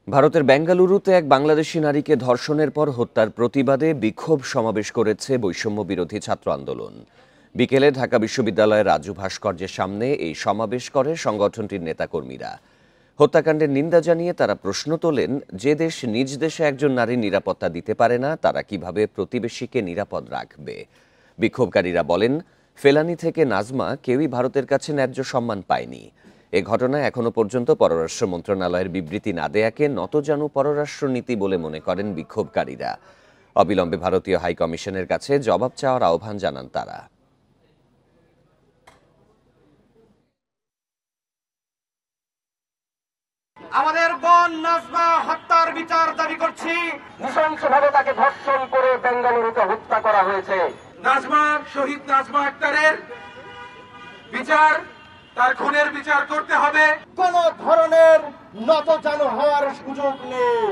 ভারতের বেঙ্গালুরুতে এক বাংলাদেশি নারীকে ধর্ষণের পর হত্যার প্রতিবাদে বিক্ষোভ সমাবেশ করেছে বৈষম্য বিরোধী ছাত্র আন্দোলন। বিকেলে ঢাকা বিশ্ববিদ্যালয়ের রাজু ভাস্কর্যের সামনে এই সমাবেশ করে সংগঠনটির নেতাকর্মীরা। হত্যাকাণ্ডের নিন্দা জানিয়ে তারা প্রশ্ন তোলেন, যে দেশ নিজ দেশে একজন নারীর নিরাপত্তা দিতে পারে না, তারা কিভাবে প্রতিবেশীকে নিরাপদ রাখবে। বিক্ষোভকারীরা বলেন, ফেলানি থেকে নাজমা কেউই ভারতের কাছে ন্যায্য সম্মান পায়নি। এ ঘটনায় এখনো পর্যন্ত পররাষ্ট্র মন্ত্রণালয়ের বিবৃতি না দেয়াকে নতজানু পররাষ্ট্রনীতি বলে মনে করেন বিক্ষোভকারীরা। অবিলম্বে ভারতীয় হাইকমিশনের কাছে জবাব চাওয়ার আহ্বান জানান তারা। আমাদের বোন নাজমা হত্যার বিচার দাবি করছি। নৃশংসভাবে তাকে ধর্ষণ করে বেঙ্গালুরুতে হত্যা করা হয়েছে। শহীদ নাজমা আক্তারের বিচার, তার খুনের বিচার করতে হবে। কোন ধরনের নতজানু হওয়ার সুযোগ নেই।